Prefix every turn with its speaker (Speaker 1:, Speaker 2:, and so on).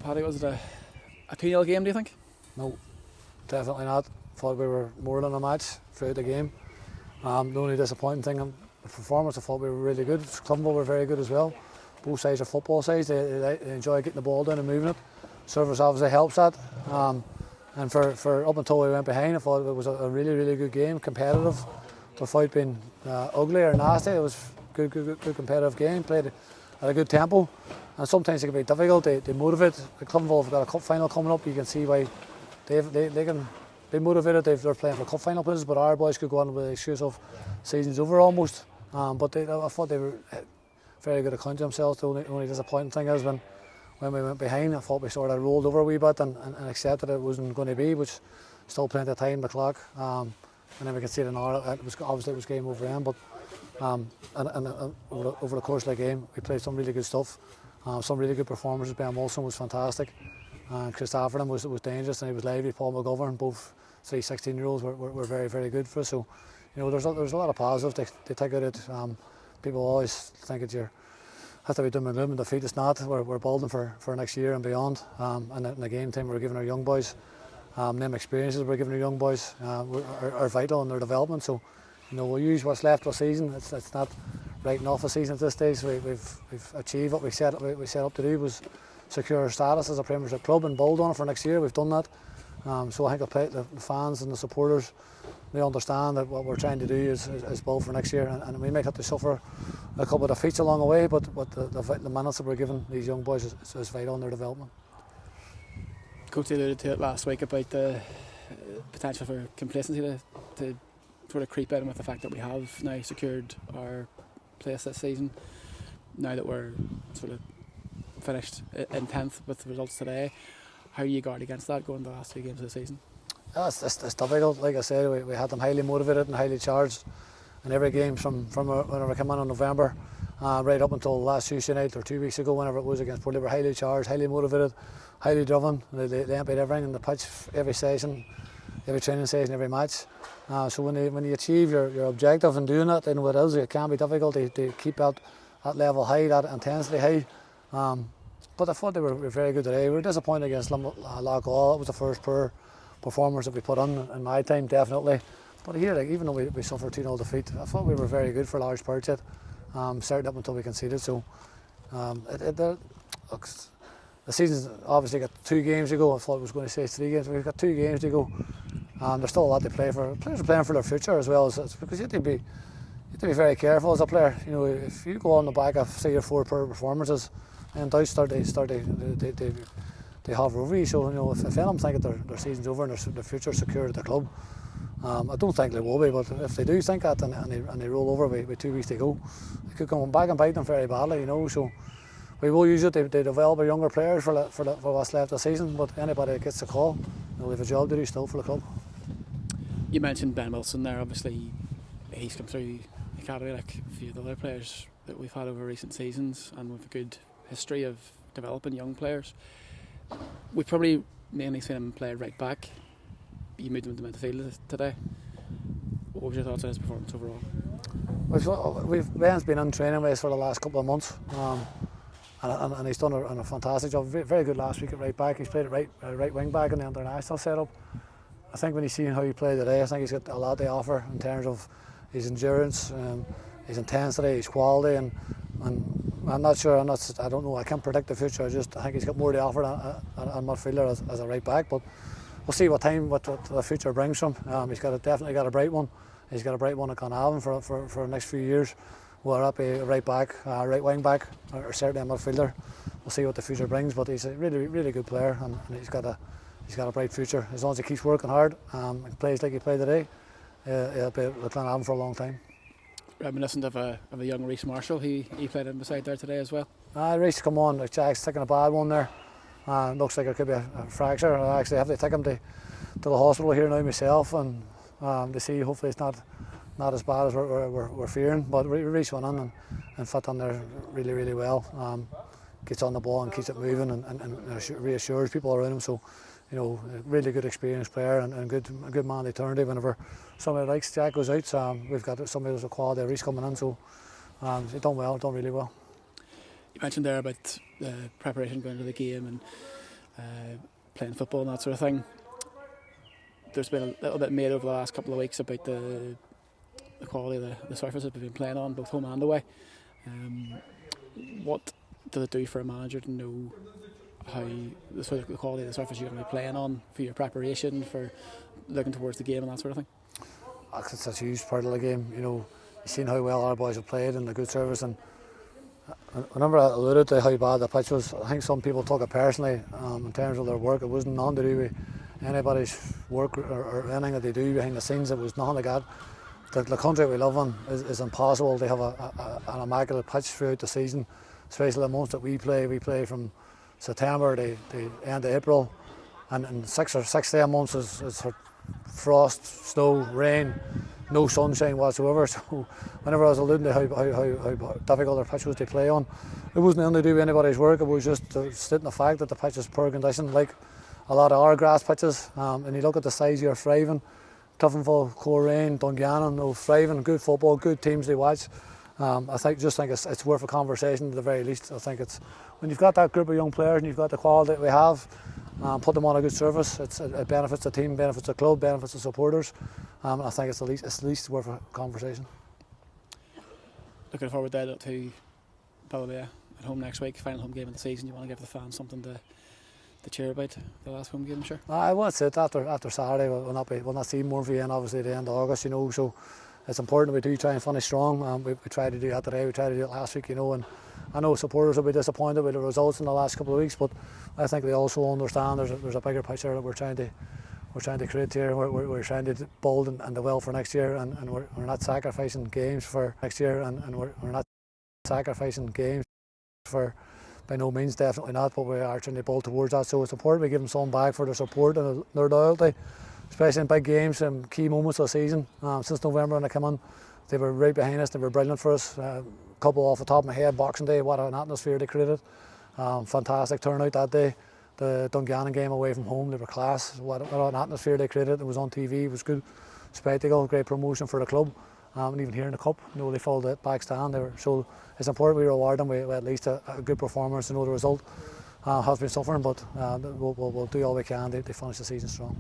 Speaker 1: Paddy, was it a 2-0 game, do you think?
Speaker 2: No, definitely not. Thought we were more than a match throughout the game. The only disappointing thing, the performance, I thought we were really good. Ciliftonvile were very good as well. Both sides are football sides. They enjoy getting the ball down and moving it. Service obviously helps that. And for up until we went behind, I thought it was a really good game, competitive, without being ugly or nasty. It was good competitive game, played at a good tempo. And sometimes it can be difficult. They motivate. Ciliftonville have got a cup final coming up. You can see why they can be motivated. They're playing for cup final places, but our boys could go on with the excuse of season's over almost. But I thought they were very good at counting themselves. The only disappointing thing is when we went behind, I thought we sort of rolled over a wee bit and accepted it wasn't going to be, which still plenty of time, the clock. And then we can see it now. Obviously it was game over then, but over the course of the game, we played some really good stuff. Some really good performances. Ben Wilson was fantastic. Christopherson was dangerous, and he was lively. Paul McLaughlin, both 3 16-year-olds were very good for us. So, there's a lot of positives they take out of it. People always think that you have to be doom and gloom and defeat. It's not. We're building for next year and beyond. And in the game time, we're giving our young boys them experiences we're giving our young boys are vital in their development. So, we'll use what's left of the season. It's not writing off a season at this stage. We've achieved what we set up to do, was secure our status as a Premiership club and build on it for next year. We've done that. So I think the fans and the supporters, they understand that what we're trying to do is build for next year, and we might have to suffer a couple of defeats along the way, but the minutes that we're giving these young boys is vital in their development.
Speaker 1: Coach alluded to it last week about the potential for complacency to sort of creep in with the fact that we have now secured our place this season. Now that we're sort of finished in 10th with the results today, how do you guard against that going the last 2 games of the season?
Speaker 2: It's difficult. Like I said, we had them highly motivated and highly charged in every game from whenever we came in November right up until last Tuesday night or 2 weeks ago, whenever it was against Port. They were highly charged, highly motivated, highly driven. They emptied everything in the pitch, every session, every training session, every match. So when you achieve your objective in doing that, then what it is, it can be difficult to keep that level high, that intensity high. But I thought they were very good today. We were disappointed against Loughgall. It was the first poor performance that we put on in my time, definitely. But here, even though we suffered 2-0 defeat, I thought we were very good for a large part yet. Certainly up until we conceded. So the season's obviously got 2 games to go. I thought it was going to say 3 games. We've got 2 games to go. There's still a lot to play for. Players are playing for their future as well, because you have to be very careful as a player. If you go on the back of 3 or 4 poor performances, and doubts they hover over you. So if any of them think that their season's over and their future's secure at the club, I don't think they will be. But if they do think that and they roll over with 2 weeks to go, it could come back and bite them very badly. So we will use it. They develop our younger players for what's left of the season. But anybody that gets the call, we have a job to do still for the club.
Speaker 1: You mentioned Ben Wilson there. Obviously, he's come through the academy like a few of the other players that we've had over recent seasons, and with a good history of developing young players. We've probably mainly seen him play right back. You moved him to midfield today. What was your thoughts on his performance overall?
Speaker 2: Ben's been in training with us for the last couple of months, and he's done a fantastic job. Very good last week at right back. He's played at right wing back in the international setup. I think when you see how he played today, I think he's got a lot to offer in terms of his endurance, his intensity, his quality, and I'm not sure. I don't know. I can't predict the future. I think he's got more to offer on midfielder as a right back. But we'll see what the future brings from him. He's definitely got a bright one. He's got a bright one at Glenavon for the next few years. Whether that be a right back, right wing back, or certainly a midfielder. We'll see what the future brings. But he's a really good player, and he's got a bright future as long as he keeps working hard and plays like he played today. He'll be at Glenavon for a long time.
Speaker 1: Reminiscent of a young Reece Marshall, he played in beside there today as well.
Speaker 2: Reece come on, Jack's taking a bad one there. Looks like it could be a fracture. I actually have to take him to the hospital here now myself, and to see hopefully it's not as bad as we're fearing. But Reece went in and fit on there really well. Gets on the ball and keeps it moving and reassures people around him. So, really good experienced player and a good man to turn to whenever somebody like Jack goes out. We've got somebody who's a quality of Reece coming in, so he's done really well.
Speaker 1: You mentioned there about the preparation going into the game and playing football and that sort of thing. There's been a little bit made over the last couple of weeks about the quality of the surface that we've been playing on, both home and away. What does it do for a manager to know how the sort of the quality of the surface you're going to be playing on for your preparation, for looking towards the game and that sort of thing?
Speaker 2: It's a huge part of the game. You've seen how well our boys have played and the good service. And whenever I alluded to how bad the pitch was, I think some people took it personally in terms of their work. It wasn't nothing to do with anybody's work or anything that they do behind the scenes. It was nothing like that. The country we live in is impossible to have an immaculate pitch throughout the season, especially the months that we play. We play from September to the end of April, and 6 or 6 10 months is frost, snow, rain, no sunshine whatsoever. So whenever I was alluding to how difficult our pitch was to play on, it wasn't anything to do with anybody's work. It was just stating the fact that the pitch is poor condition, like a lot of our grass pitches. And you look at the size of your thriving Ciliftonvile, Coleraine, Dungannon, thriving, good football, good teams to watch. I think it's worth a conversation at the very least. I think it's when you've got that group of young players and you've got the quality that we have, put them on a good service. It benefits the team, benefits the club, benefits the supporters. I think it's at least worth a conversation.
Speaker 1: Looking forward then to probably at home next week, final home game of the season. You want to give the fans something to cheer about the last home game, I'm sure.
Speaker 2: I want to say after Saturday we'll not see more for you, and obviously at the end of August, so it's important that we do try and finish strong. We try to do that today, we tried to do it last week, and I know supporters will be disappointed with the results in the last couple of weeks, but I think they also understand there's a bigger picture that we're trying to create here. We're trying to build and develop for next year, and we're not sacrificing games for next year, and we're not sacrificing games for, by no means, definitely not, but we are trying to build towards that. So it's important we give them some back for their support and their loyalty, especially in big games and key moments of the season. Since November when they come in, they were right behind us, they were brilliant for us. Couple off the top of my head, Boxing Day, what an atmosphere they created. Fantastic turnout that day. The Dungannon game away from home, they were class. What an atmosphere they created. It was on TV, it was good spectacle, great promotion for the club. And even here in the Cup, they filled the back stand. So it's important we reward them with at least a good performance. The result has been suffering, but we'll do all we can to finish the season strong.